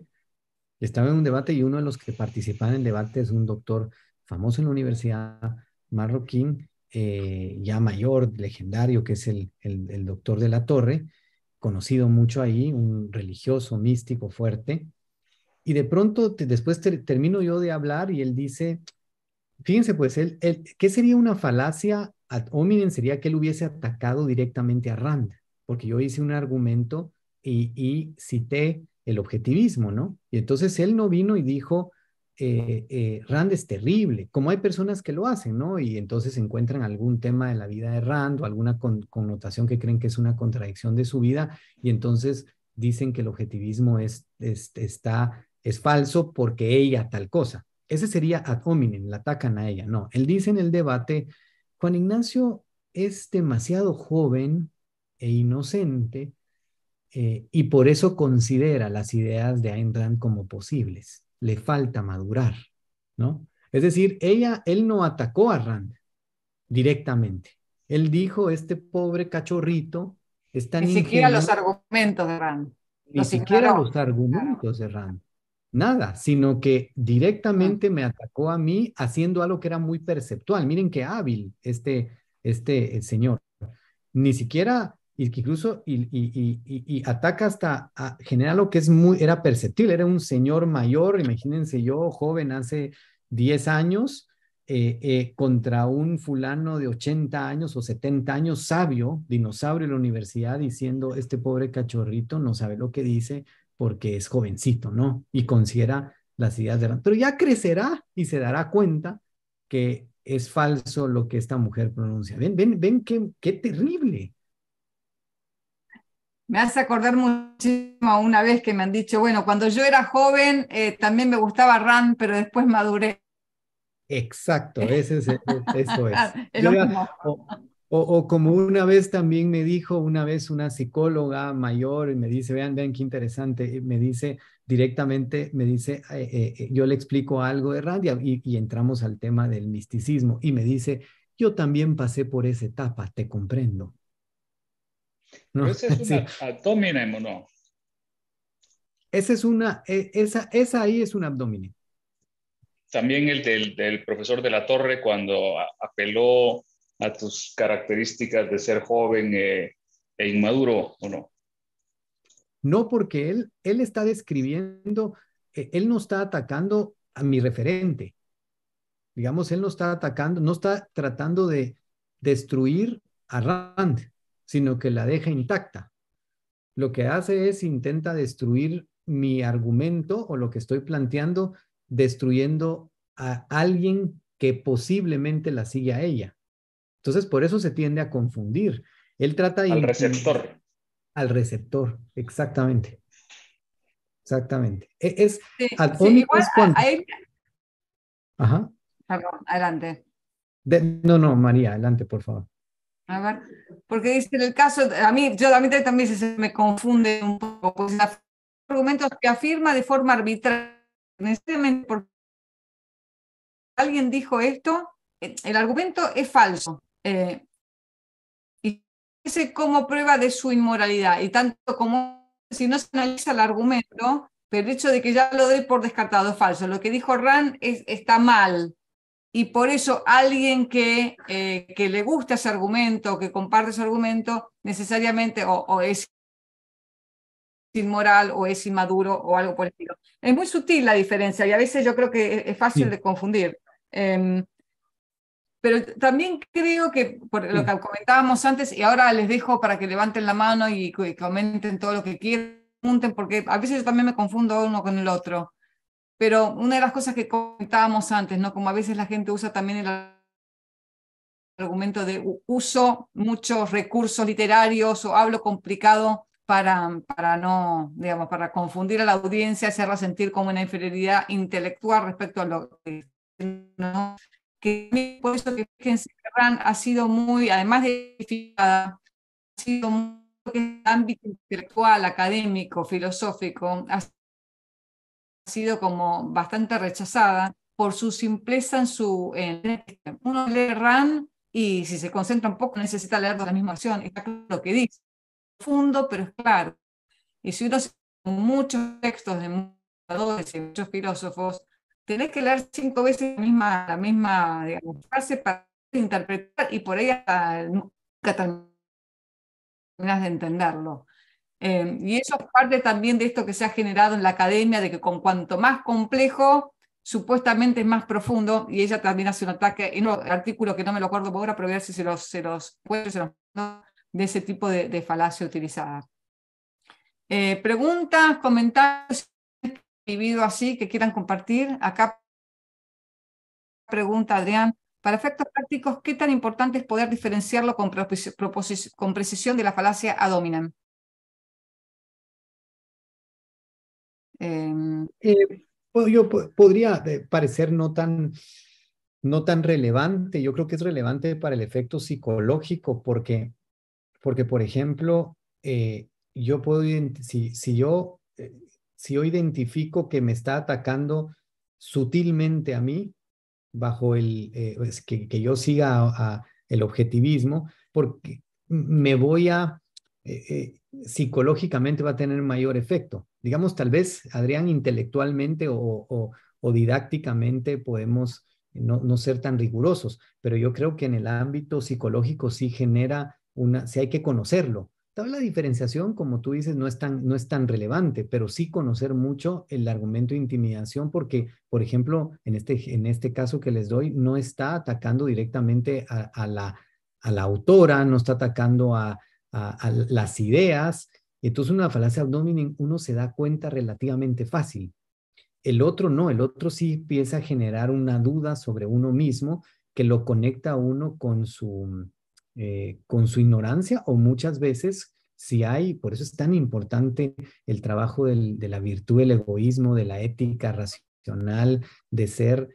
y uno de los que participaba en el debate es un doctor famoso en la Universidad Marroquín, ya mayor, legendario, que es el doctor de la Torre, conocido mucho ahí, un religioso, místico, fuerte. Y de pronto, después termino yo de hablar y él dice, fíjense pues, ¿qué sería una falacia ad hominem sería que él hubiese atacado directamente a Rand, porque yo hice un argumento y cité el objetivismo, ¿no? Y entonces él no vino y dijo, Rand es terrible, como hay personas que lo hacen, ¿no? Y entonces encuentran algún tema de la vida de Rand o alguna connotación que creen que es una contradicción de su vida y entonces dicen que el objetivismo es falso porque ella tal cosa. Ese sería ad hominem, la atacan a ella. No, él dice en el debate, Juan Ignacio es demasiado joven e inocente y por eso considera las ideas de Ayn Rand como posibles. Le falta madurar, ¿no? Es decir, él no atacó a Rand directamente. Él dijo, este pobre cachorrito es tan Ni siquiera los ingenuo, argumentos de Rand, ni los siquiera ignoró. los Claro. argumentos de Rand, nada, sino que Mm. directamente me atacó a mí haciendo algo que era muy perceptual. Miren qué hábil este señor. Ni siquiera, incluso, y ataca hasta, genera lo que era perceptible, era un señor mayor, imagínense yo, joven, hace 10 años, contra un fulano de 80 años o 70 años, sabio, dinosaurio de la universidad, diciendo, este pobre cachorrito no sabe lo que dice porque es jovencito, ¿no? Y considera las ideas de... Pero ya crecerá y se dará cuenta que es falso lo que esta mujer pronuncia. Ven qué terrible. Me hace acordar muchísimo a una vez que me han dicho, bueno, cuando yo era joven también me gustaba Rand, pero después maduré. Exacto, eso es. Es lo mismo. O como una vez también me dijo, una vez una psicóloga mayor, y me dice, vean qué interesante, y me dice directamente, me dice, yo le explico algo de Rand y entramos al tema del misticismo, y me dice, yo también pasé por esa etapa, te comprendo. Pero ¿No? esa es Sí, una ad hominem, ¿o no? esa ahí es un abdomen. También el del profesor de la Torre cuando apeló a tus características de ser joven e inmaduro, ¿o no? No, porque él está describiendo, él no está atacando a mi referente. Digamos, él no está atacando, no está tratando de destruir a Rand, sino que la deja intacta. Lo que hace es intenta destruir mi argumento o lo que estoy planteando, destruyendo a alguien que posiblemente la sigue a ella. Entonces, por eso se tiende a confundir. Él trata de Al intimidar receptor. al receptor, exactamente. Exactamente. Es Sí, ad sí, hominem igual es cuando. ahí, Ajá. perdón, adelante. No, María, adelante, por favor. A ver, porque dice en el caso, a mí también se me confunde un poco, pues argumentos que afirma de forma arbitraria, necesariamente porque alguien dijo esto, el argumento es falso. Y dice como prueba de su inmoralidad, y tanto como si no se analiza el argumento, pero el hecho de que ya lo doy por descartado es falso. Lo que dijo Rand está mal, y por eso alguien que le gusta ese argumento, que comparte ese argumento, necesariamente o es inmoral o es inmaduro o algo por el estilo. Es muy sutil la diferencia y a veces yo creo que es fácil Sí, de confundir. Pero también creo que, por lo sí. que comentábamos antes, y ahora les dejo para que levanten la mano y comenten todo lo que quieran, porque a veces yo también me confundo uno con el otro. Pero una de las cosas que comentábamos antes, ¿no? Como a veces la gente usa también el argumento de uso muchos recursos literarios o hablo complicado para no, digamos, para confundir a la audiencia, hacerla sentir como una inferioridad intelectual respecto a lo que, ¿no? Que por eso que fíjense, Rand ha sido muy, además de edificada, ha sido muy en el ámbito intelectual, académico, filosófico, ha sido como bastante rechazada por su simpleza uno lee Rand y si se concentra un poco necesita leer de la misma acción, está claro lo que dice, profundo pero es claro. Y si uno se muchos textos de muchos autores y muchos filósofos, tenés que leer 5 veces la misma digamos, frase para interpretar y por ahí nunca terminas de entenderlo. Y eso es parte también de esto que se ha generado en la academia, de que con cuanto más complejo, supuestamente es más profundo, y ella también hace un ataque en un artículo que no me lo acuerdo por ahora, pero voy a ver si se los de ese tipo de falacia utilizada. Preguntas, comentarios, escribido así, que quieran compartir. Acá pregunta Adrián, para efectos prácticos, ¿qué tan importante es poder diferenciarlo con precisión de la falacia ad hominem? Podría parecer no tan relevante. Yo creo que es relevante para el efecto psicológico porque, por ejemplo, yo puedo si yo identifico que me está atacando sutilmente a mí, bajo que yo siga el objetivismo, porque me voy psicológicamente va a tener mayor efecto. Digamos, tal vez, Adrián, intelectualmente o didácticamente podemos no ser tan rigurosos, pero yo creo que en el ámbito psicológico sí genera sí hay que conocerlo. Tal vez la diferenciación, como tú dices, no es tan relevante, pero sí conocer mucho el argumento de intimidación, porque, por ejemplo, en este caso que les doy, no está atacando directamente a la autora, no está atacando a las ideas. Entonces, una falacia ad hominem uno se da cuenta relativamente fácil. El otro no, el otro sí empieza a generar una duda sobre uno mismo que lo conecta a uno con su ignorancia, o muchas veces si hay, por eso es tan importante el trabajo de la virtud del egoísmo, de la ética racional, de ser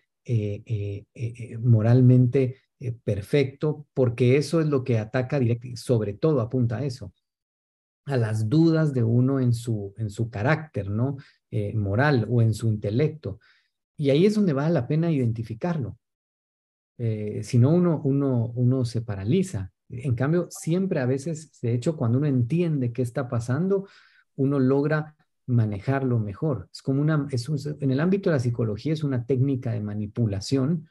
moralmente perfecto, porque eso es lo que ataca directamente, sobre todo apunta a eso, a las dudas de uno en su carácter, ¿no? Moral o en su intelecto. Y ahí es donde vale la pena identificarlo. Si no, uno se paraliza. En cambio, siempre a veces, de hecho, cuando uno entiende qué está pasando, uno logra manejarlo mejor. Es como en el ámbito de la psicología es una técnica de manipulación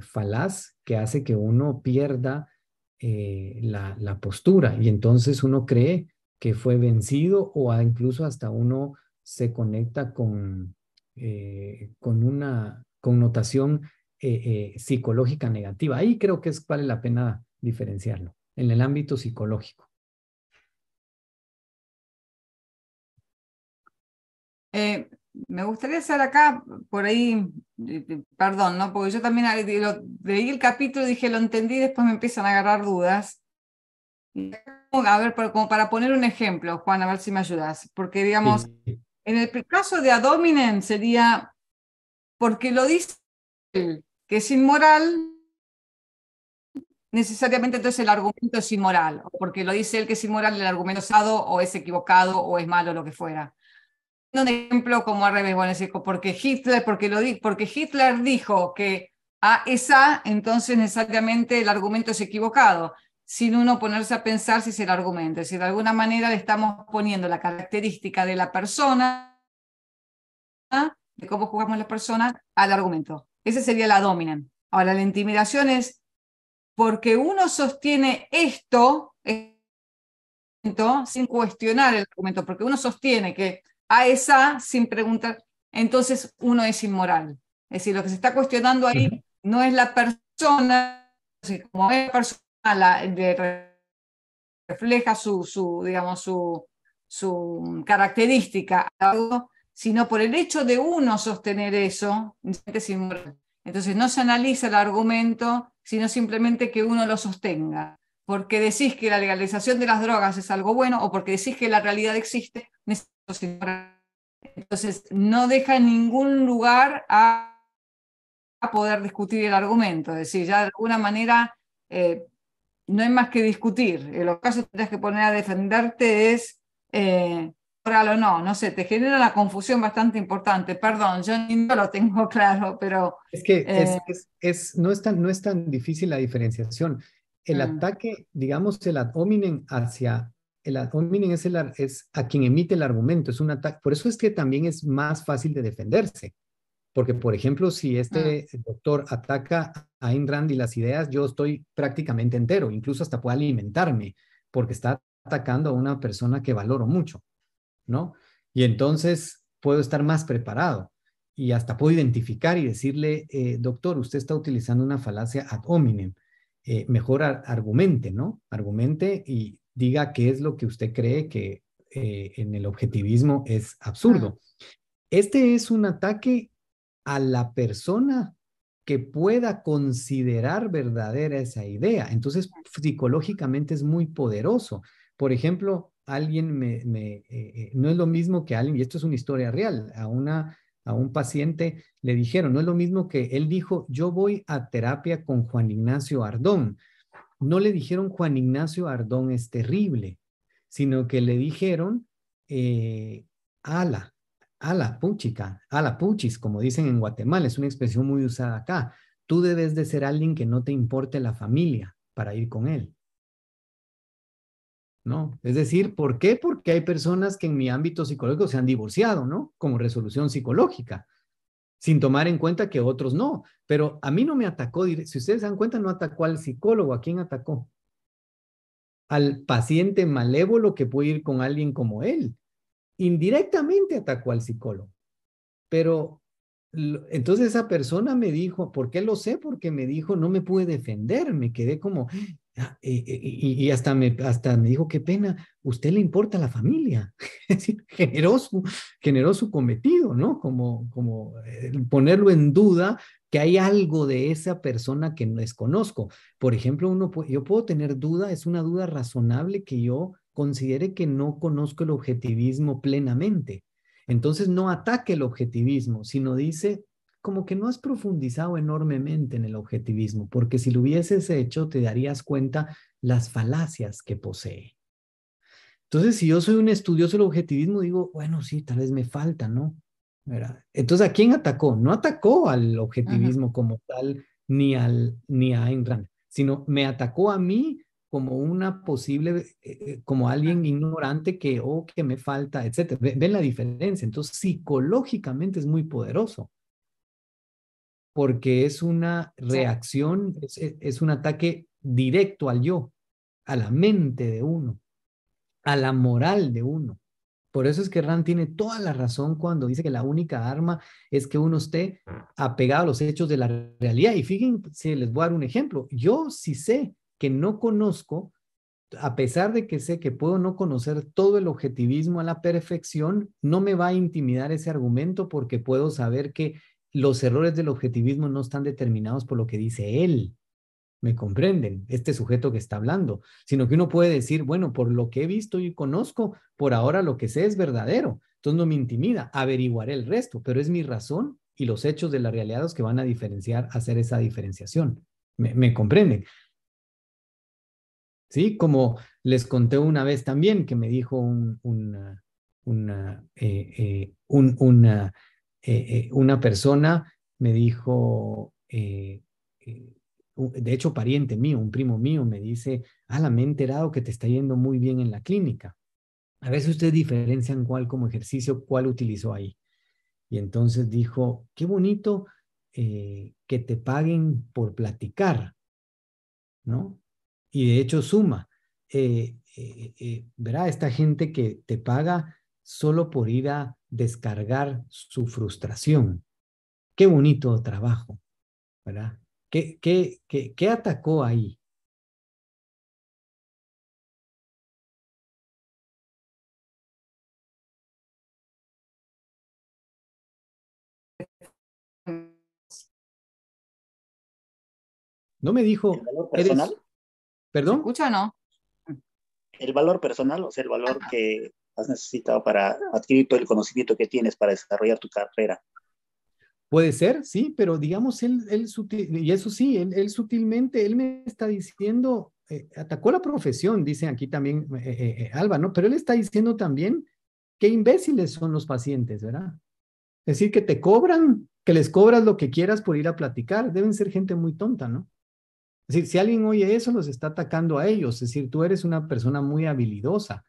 falaz que hace que uno pierda la postura, y entonces uno cree que fue vencido, o incluso hasta uno se conecta con una connotación psicológica negativa. Ahí creo que vale la pena diferenciarlo, en el ámbito psicológico. Me gustaría hacer acá, por ahí, perdón, ¿no? Porque yo también leí el capítulo y dije, lo entendí, después me empiezan a agarrar dudas. A ver, como para poner un ejemplo, Juan, a ver si me ayudas. Porque, digamos, Sí. en el caso de ad hominem sería, porque lo dice él, que es inmoral, necesariamente entonces el argumento es inmoral, o porque lo dice él que es inmoral, el argumento es usado, o es equivocado, o es malo, lo que fuera. Un ejemplo como al revés, bueno, es porque Hitler dijo que A es A, entonces necesariamente el argumento es equivocado, sin uno ponerse a pensar si es el argumento. Es decir, de alguna manera le estamos poniendo la característica de la persona, de cómo jugamos la persona, al argumento. Ese sería la ad hominem. Ahora, la intimidación es porque uno sostiene esto sin cuestionar el argumento, porque uno sostiene que A es A sin preguntar, entonces uno es inmoral. Es decir, lo que se está cuestionando ahí no es la persona, como es la persona refleja digamos, su característica, sino por el hecho de uno sostener eso, es inmoral. Entonces no se analiza el argumento, sino simplemente que uno lo sostenga. Porque decís que la legalización de las drogas es algo bueno, o porque decís que la realidad existe, entonces no deja ningún lugar a poder discutir el argumento. Es decir, ya de alguna manera no hay más que discutir. En los casos que tendrás que poner a defenderte es oral o no. No sé, te genera una confusión bastante importante. Perdón, yo no lo tengo claro, pero... Es que no es tan difícil la diferenciación. El ataque, digamos, el ad hominem el ad hominem es a quien emite el argumento, es un ataque. Por eso es que también es más fácil de defenderse. Porque, por ejemplo, si este doctor ataca a Ayn Rand y las ideas, yo estoy prácticamente entero, incluso hasta puedo alimentarme, porque está atacando a una persona que valoro mucho, ¿no? Y entonces puedo estar más preparado. y hasta puedo identificar y decirle, doctor, usted está utilizando una falacia ad hominem. Mejor argumente, ¿no? Argumente y diga qué es lo que usted cree que en el objetivismo es absurdo. Este es un ataque a la persona que pueda considerar verdadera esa idea. Entonces, psicológicamente es muy poderoso. Por ejemplo, alguien no es lo mismo que alguien, y esto es una historia real, a un paciente le dijeron, no es lo mismo que él dijo, yo voy a terapia con Juan Ignacio Ardón. No le dijeron Juan Ignacio Ardón es terrible, sino que le dijeron ala, ala puchica, ala puchis, como dicen en Guatemala, es una expresión muy usada acá. Tú debes de ser alguien que no te importe la familia para ir con él. ¿No? Es decir, ¿por qué? Porque hay personas que en mi ámbito psicológico se han divorciado, ¿no? Como resolución psicológica, sin tomar en cuenta que otros no. Pero a mí no me atacó, si ustedes se dan cuenta, no atacó al psicólogo. ¿A quién atacó? Al paciente malévolo que puede ir con alguien como él. Indirectamente atacó al psicólogo. Pero entonces esa persona me dijo, ¿por qué lo sé? Porque me dijo, no me pude defender, me quedé como, y hasta me dijo, qué pena, usted le importa a la familia. Es decir, generó su cometido, ¿no? Como ponerlo en duda que hay algo de esa persona que no desconozco. Por ejemplo, yo puedo tener duda, es una duda razonable que yo considere que no conozco el objetivismo plenamente. Entonces no ataque el objetivismo, sino dice como que no has profundizado enormemente en el objetivismo, porque si lo hubieses hecho te darías cuenta las falacias que posee. Entonces, si yo soy un estudioso del objetivismo, digo, bueno, sí, tal vez me falta, ¿no? ¿Verdad? Entonces, ¿a quién atacó? No atacó al objetivismo como tal, ni a Ayn Rand, sino me atacó a mí como una posible, como alguien ignorante que me falta, etcétera. ¿Ven la diferencia? Entonces, psicológicamente es muy poderoso, porque es una reacción, es un ataque directo al yo, a la mente de uno, a la moral de uno. Por eso es que Rand tiene toda la razón cuando dice que la única arma es que uno esté apegado a los hechos de la realidad. Y fíjense, les voy a dar un ejemplo. Yo sí sé que no conozco, a pesar de que sé que puedo no conocer todo el objetivismo a la perfección, no me va a intimidar ese argumento porque puedo saber que los errores del objetivismo no están determinados por lo que dice él. ¿Me comprenden? Este sujeto que está hablando, sino que uno puede decir, bueno, por lo que he visto y conozco, por ahora lo que sé es verdadero, entonces no me intimida, averiguaré el resto, pero es mi razón y los hechos de la realidad los que van a diferenciar, hacer esa diferenciación. ¿Me comprenden? Sí, como les conté una vez también que me dijo una persona, me dijo, de hecho pariente mío, un primo mío, me dice, me he enterado que te está yendo muy bien en la clínica. A veces ustedes diferencian cuál como ejercicio, cuál utilizó ahí. Y entonces dijo, qué bonito que te paguen por platicar, ¿no? Y de hecho suma, verá, esta gente que te paga solo por ir a descargar su frustración. Qué bonito trabajo, ¿verdad? ¿Qué atacó ahí? No me ¿El dijo, valor personal? ¿Se ¿perdón? escucha o no? El valor personal, o sea, el valor que has necesitado para adquirir todo el conocimiento que tienes para desarrollar tu carrera. Puede ser, sí, pero digamos, y eso sí, él sutilmente, él me está diciendo, atacó la profesión, dicen aquí también Alba, ¿no? Pero él está diciendo también qué imbéciles son los pacientes, ¿verdad? Es decir, que te cobran, que les cobras lo que quieras por ir a platicar, deben ser gente muy tonta, ¿no? Es decir, si alguien oye eso, los está atacando a ellos, es decir, tú eres una persona muy habilidosa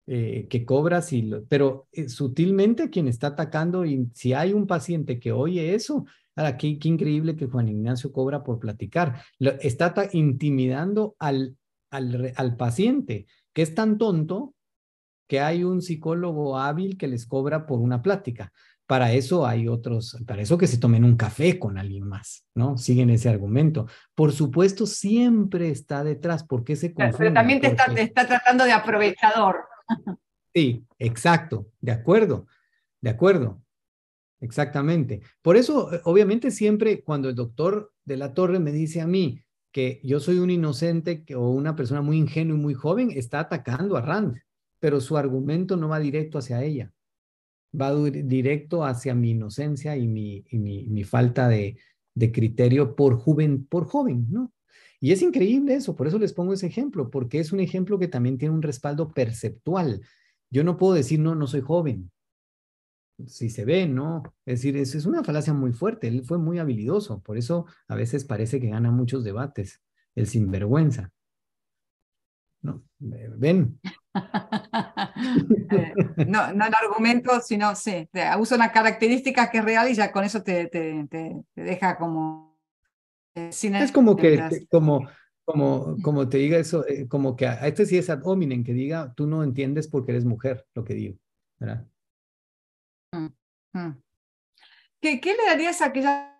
que cobras, pero sutilmente quien está atacando, y si hay un paciente que oye eso, ahora, qué increíble que Juan Ignacio cobra por platicar. Está intimidando al paciente, que es tan tonto que hay un psicólogo hábil que les cobra por una plática. Para eso hay otros, para eso que se tomen un café con alguien más, ¿no? Siguen ese argumento. Por supuesto, siempre está detrás. ¿Por qué se Pero confunden? también te está tratando de aprovechador. Sí, exacto, de acuerdo, exactamente. Por eso, obviamente, siempre cuando el doctor de la Torre me dice a mí que yo soy un inocente o una persona muy ingenua y muy joven, está atacando a Rand, pero su argumento no va directo hacia ella, va directo hacia mi inocencia y mi falta de criterio por joven, ¿no? Y es increíble eso, por eso les pongo ese ejemplo, porque es un ejemplo que también tiene un respaldo perceptual. Yo no puedo decir, no, no soy joven, si se ve, ¿no? Es decir, es una falacia muy fuerte, él fue muy habilidoso, por eso a veces parece que gana muchos debates, el sinvergüenza, ¿no? ¿Ven? No, no el argumento, sino sí, usa una característica que es real y ya con eso te deja como sin Es como que, herramientas. como te diga eso, como que a este sí es ad hominem, que diga, tú no entiendes porque eres mujer, lo que digo, ¿verdad? Mm, mm. ¿Qué le darías a aquellas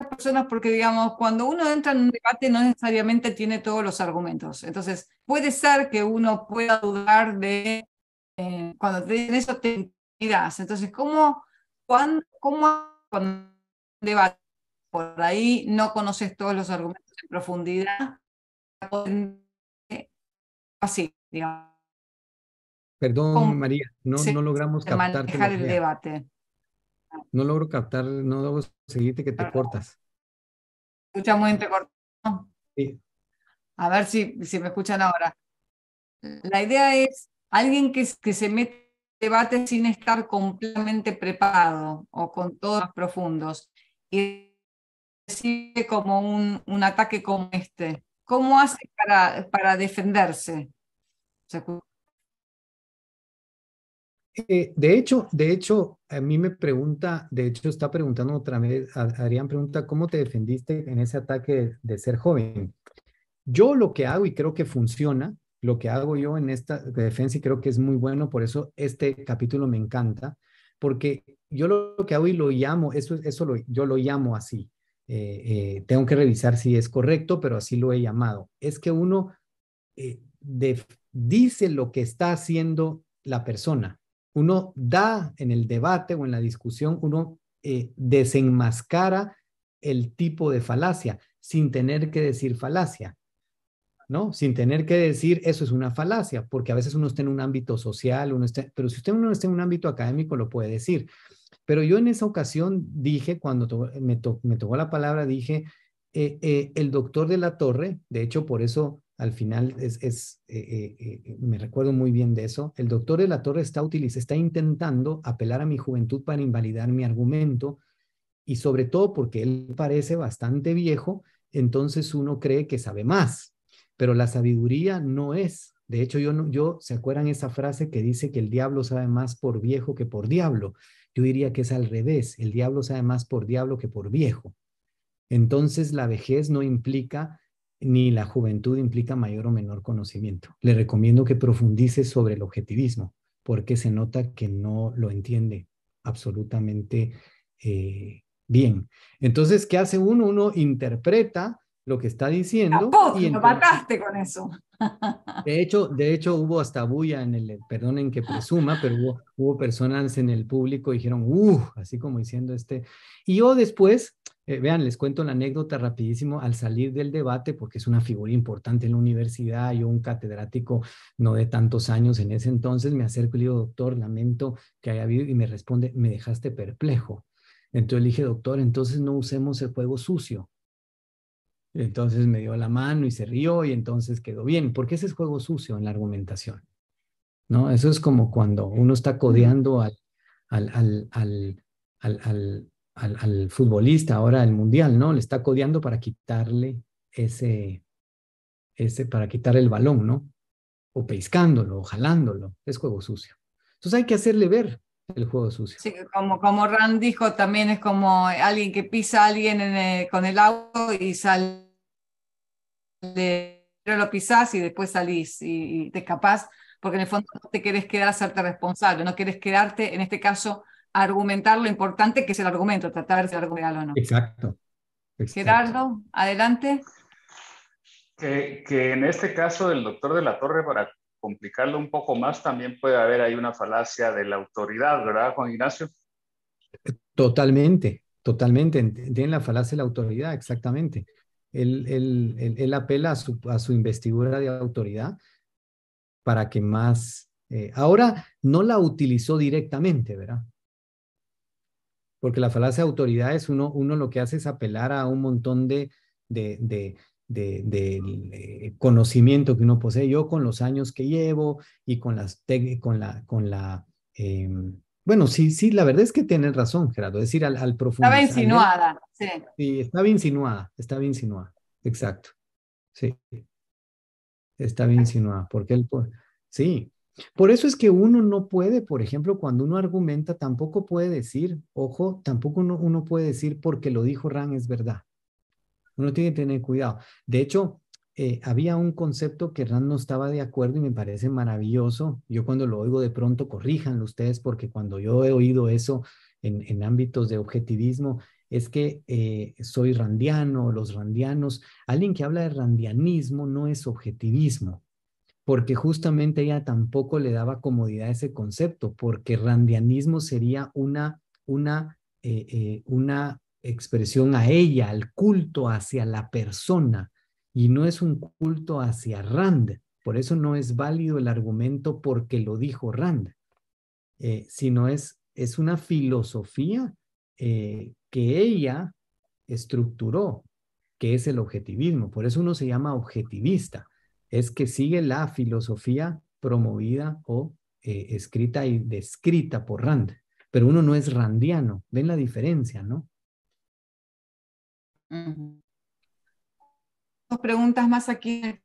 personas? Porque, digamos, cuando uno entra en un debate no necesariamente tiene todos los argumentos. Entonces, puede ser que uno pueda dudar de, cuando te dicen eso, te intimidas. Entonces, cuando un debate por ahí no conoces todos los argumentos en profundidad, así, digamos, Perdón, cómo María, no se logramos captarte la manejar el idea. debate? No logro captar, no logro seguirte que te cortas. Escucha muy entrecortado. Sí. A ver si me escuchan ahora. La idea es alguien que se mete en debate sin estar completamente preparado o con todos los profundos y recibe como un ataque como este. ¿Cómo hace para defenderse? ¿Se escucha? De hecho, a mí me pregunta, de hecho está preguntando otra vez, Adrián pregunta, ¿cómo te defendiste en ese ataque de ser joven? Yo lo que hago y creo que funciona, lo que hago yo en esta defensa y creo que es muy bueno, por eso este capítulo me encanta, porque yo lo que hago y lo llamo, yo lo llamo así. Tengo que revisar si es correcto, pero así lo he llamado. Es que uno dice lo que está haciendo la persona. Uno da en el debate o en la discusión, uno desenmascara el tipo de falacia sin tener que decir falacia. ¿No? Sin tener que decir eso es una falacia, porque a veces uno está en un ámbito social, pero si usted no está en un ámbito académico, lo puede decir. Pero yo en esa ocasión dije, cuando me tocó la palabra, dije, el doctor de la Torre, de hecho, por eso al final me recuerdo muy bien de eso, el doctor de la Torre está intentando apelar a mi juventud para invalidar mi argumento y sobre todo porque él parece bastante viejo, entonces uno cree que sabe más, pero la sabiduría no es. De hecho, ¿se acuerdan esa frase que dice que el diablo sabe más por viejo que por diablo? Yo diría que es al revés, el diablo sabe más por diablo que por viejo. Entonces, la vejez no implica, ni la juventud implica mayor o menor conocimiento. Le recomiendo que profundice sobre el objetivismo, porque se nota que no lo entiende absolutamente bien. Entonces, ¿qué hace uno? Uno interpreta lo que está diciendo ¡Caput! y Lo entonces mataste con eso. de hecho, hubo hasta bulla perdonen que presuma, pero hubo personas en el público y dijeron, así como diciendo este. Y yo después, vean, les cuento la anécdota rapidísimo, al salir del debate, porque es una figura importante en la universidad, yo un catedrático no de tantos años en ese entonces, me acerco y le digo, doctor, lamento que haya habido, y me responde, me dejaste perplejo. Entonces le dije, doctor, entonces no usemos el juego sucio. Entonces me dio la mano y se rió y entonces quedó bien, porque ese es juego sucio en la argumentación, ¿no? Eso es como cuando uno está codeando al, al, al, al, al, al futbolista ahora al mundial, ¿no? Le está codeando para quitarle para quitarle el balón, ¿no? O pescándolo, o jalándolo, es juego sucio. Entonces hay que hacerle ver el juego sucio. Sí, como Rand dijo, también es como alguien que pisa a alguien con el auto y sale, pero lo pisás y después salís y te escapás, porque en el fondo no te querés quedar a hacerte responsable, no querés quedarte, en este caso, argumentar lo importante que es el argumento, tratar de ver si el argumento es real o no. Exacto, exacto. Gerardo, adelante. Que en este caso del doctor de la Torre, para complicarlo un poco más, también puede haber ahí una falacia de la autoridad, ¿verdad, Juan Ignacio? Totalmente, totalmente. Tienen la falacia de la autoridad, exactamente. Él apela a su investidura de autoridad para que más... ahora no la utilizó directamente, ¿verdad? Porque la falacia de autoridad es uno lo que hace es apelar a un montón de conocimiento que uno posee. Yo con los años que llevo y con bueno, sí, la verdad es que tienes razón, Gerardo. Es decir, al Estaba profundizar. insinuada, sí. Sí, estaba insinuada, exacto. Sí, estaba insinuada, porque sí. Por eso es que uno no puede, por ejemplo, cuando uno argumenta, tampoco puede decir, ojo, tampoco uno puede decir porque lo dijo Ran es verdad. Uno tiene que tener cuidado. De hecho, había un concepto que Rand no estaba de acuerdo y me parece maravilloso. Yo cuando lo oigo de pronto, corríjanlo ustedes, porque cuando yo he oído eso en ámbitos de objetivismo, es que soy randiano, los randianos. Alguien que habla de randianismo no es objetivismo, porque justamente ella tampoco le daba comodidad a ese concepto, porque randianismo sería una expresión a ella, al culto hacia la persona, y no es un culto hacia Rand. Por eso no es válido el argumento porque lo dijo Rand, sino es una filosofía que ella estructuró, que es el objetivismo. Por eso uno se llama objetivista, es que sigue la filosofía promovida o escrita y descrita por Rand, pero uno no es randiano. ¿Ven la diferencia, no? Dos preguntas más aquí de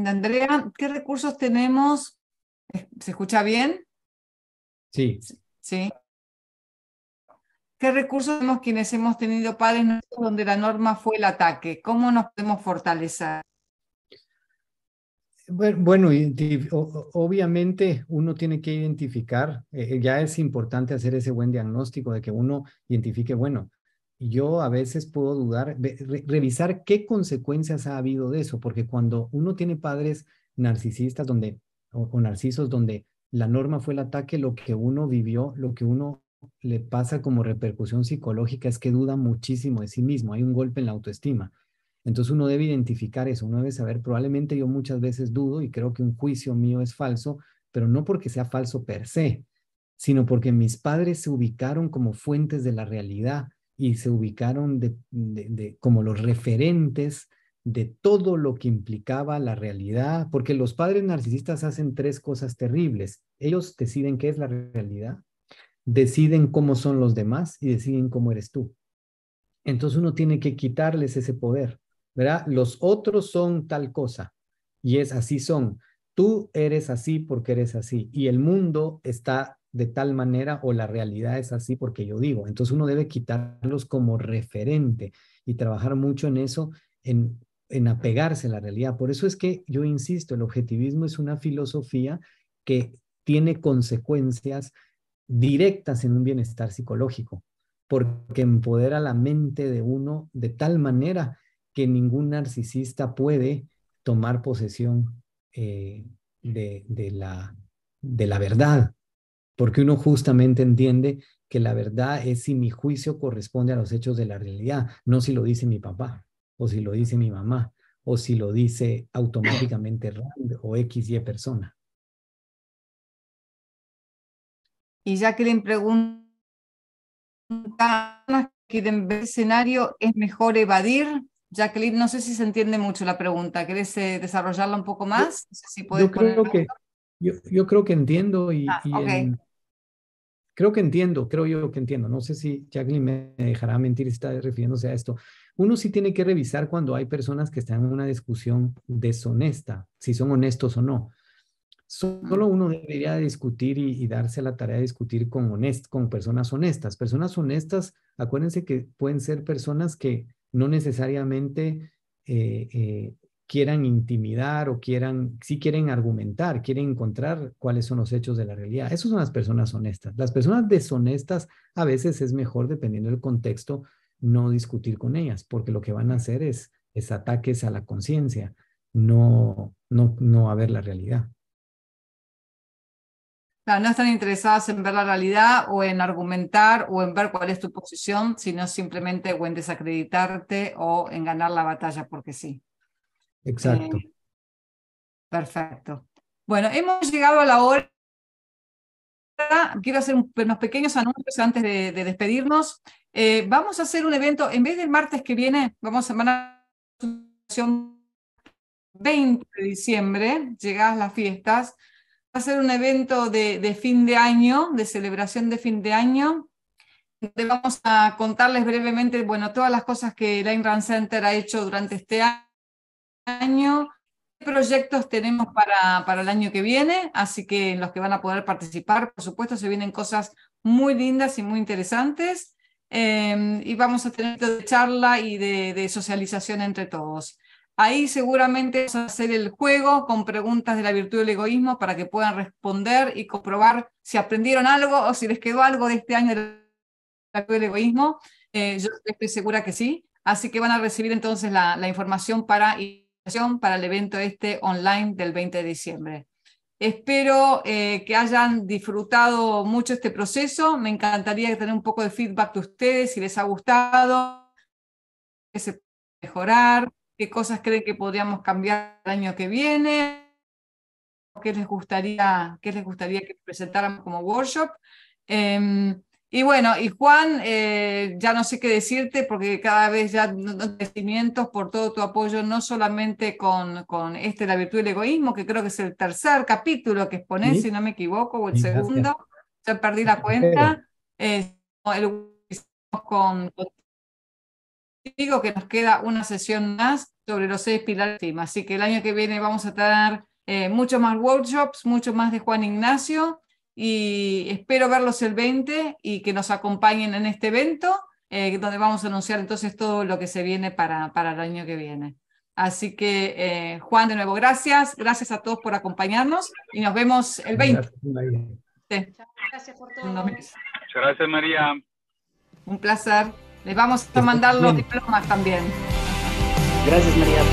Andrea. ¿Qué recursos tenemos? ¿Se escucha bien? Sí. Sí. ¿Qué recursos tenemos quienes hemos tenido padres donde la norma fue el ataque? ¿Cómo nos podemos fortalecer? Bueno, obviamente uno tiene que identificar, ya es importante hacer ese buen diagnóstico de que uno identifique, bueno, yo a veces puedo dudar, revisar qué consecuencias ha habido de eso, porque cuando uno tiene padres narcisistas o narcisos donde la norma fue el ataque, lo que uno vivió, lo que uno le pasa como repercusión psicológica es que duda muchísimo de sí mismo, hay un golpe en la autoestima. Entonces uno debe identificar eso, uno debe saber, probablemente yo muchas veces dudo y creo que un juicio mío es falso, pero no porque sea falso per se, sino porque mis padres se ubicaron como fuentes de la realidad y se ubicaron como los referentes de todo lo que implicaba la realidad, porque los padres narcisistas hacen tres cosas terribles. Ellos deciden qué es la realidad, deciden cómo son los demás y deciden cómo eres tú. Entonces uno tiene que quitarles ese poder, ¿verdad? Los otros son tal cosa y es así son. Tú eres así porque eres así y el mundo está de tal manera o la realidad es así porque yo digo. Entonces uno debe quitarlos como referente y trabajar mucho en eso, en apegarse a la realidad. Por eso es que yo insisto, el objetivismo es una filosofía que tiene consecuencias directas en un bienestar psicológico, porque empodera la mente de uno de tal manera que ningún narcisista puede tomar posesión de la verdad, porque uno justamente entiende que la verdad es si mi juicio corresponde a los hechos de la realidad, no si lo dice mi papá, o si lo dice mi mamá, o si lo dice automáticamente Rand o XY persona. Y Jacqueline pregunta, ¿quieren ver escenario? ¿Es mejor evadir? Jacqueline, no sé si se entiende mucho la pregunta. ¿Querés desarrollarla un poco más? No sé si podés poner... Yo creo que entiendo okay. Creo yo que entiendo. No sé si Jacqueline me dejará mentir si está refiriéndose a esto. Uno sí tiene que revisar cuando hay personas que están en una discusión deshonesta, si son honestos o no. Solo uno debería discutir y darse a la tarea de discutir con personas honestas. Personas honestas, acuérdense que pueden ser personas que no necesariamente quieran intimidar o si quieren argumentar, quieren encontrar cuáles son los hechos de la realidad. Esas son las personas honestas. Las personas deshonestas a veces es mejor, dependiendo del contexto, no discutir con ellas, porque lo que van a hacer es ataques a la conciencia, no a ver la realidad. Claro, no están interesadas en ver la realidad o en argumentar o en ver cuál es tu posición, sino simplemente o en desacreditarte o en ganar la batalla porque sí. Exacto. Perfecto. Bueno, hemos llegado a la hora. Quiero hacer unos pequeños anuncios antes de despedirnos. Vamos a hacer un evento, en vez del martes que viene, vamos a mandar una 20 de diciembre, llegadas las fiestas, va a ser un evento de fin de año, de celebración de fin de año, donde vamos a contarles brevemente, bueno, todas las cosas que el Ayn Rand Center ha hecho durante este año, qué proyectos tenemos para el año que viene, así que en los que van a poder participar, por supuesto, se vienen cosas muy lindas y muy interesantes, y vamos a tener de charla y de socialización entre todos. Ahí seguramente vamos a hacer el juego con preguntas de la virtud del egoísmo para que puedan responder y comprobar si aprendieron algo o si les quedó algo de este año de la virtud del egoísmo. Yo estoy segura que sí. Así que van a recibir entonces la información para el evento online del 20 de diciembre. Espero que hayan disfrutado mucho este proceso. Me encantaría tener un poco de feedback de ustedes, si les ha gustado, qué se puede mejorar, qué cosas creen que podríamos cambiar el año que viene, qué les gustaría que presentáramos como workshop. Y bueno, y Juan, ya no sé qué decirte porque cada vez ya agradecimientos por todo tu apoyo, no solamente con la virtud del egoísmo, que creo que es el tercer capítulo que exponés, Sí, si no me equivoco, o el sí, gracias. segundo, ya perdí la cuenta. Digo que nos queda una sesión más sobre los 6 pilares de estima, así que el año que viene vamos a tener muchos más workshops, mucho más de Juan Ignacio, y espero verlos el 20 y que nos acompañen en este evento, donde vamos a anunciar entonces todo lo que se viene para el año que viene. Así que, Juan, de nuevo, gracias a todos por acompañarnos y nos vemos el 20. Gracias, María. Sí. Gracias por todo. Muchas gracias, María. Un placer. Les vamos a mandar los diplomas también. Gracias, María.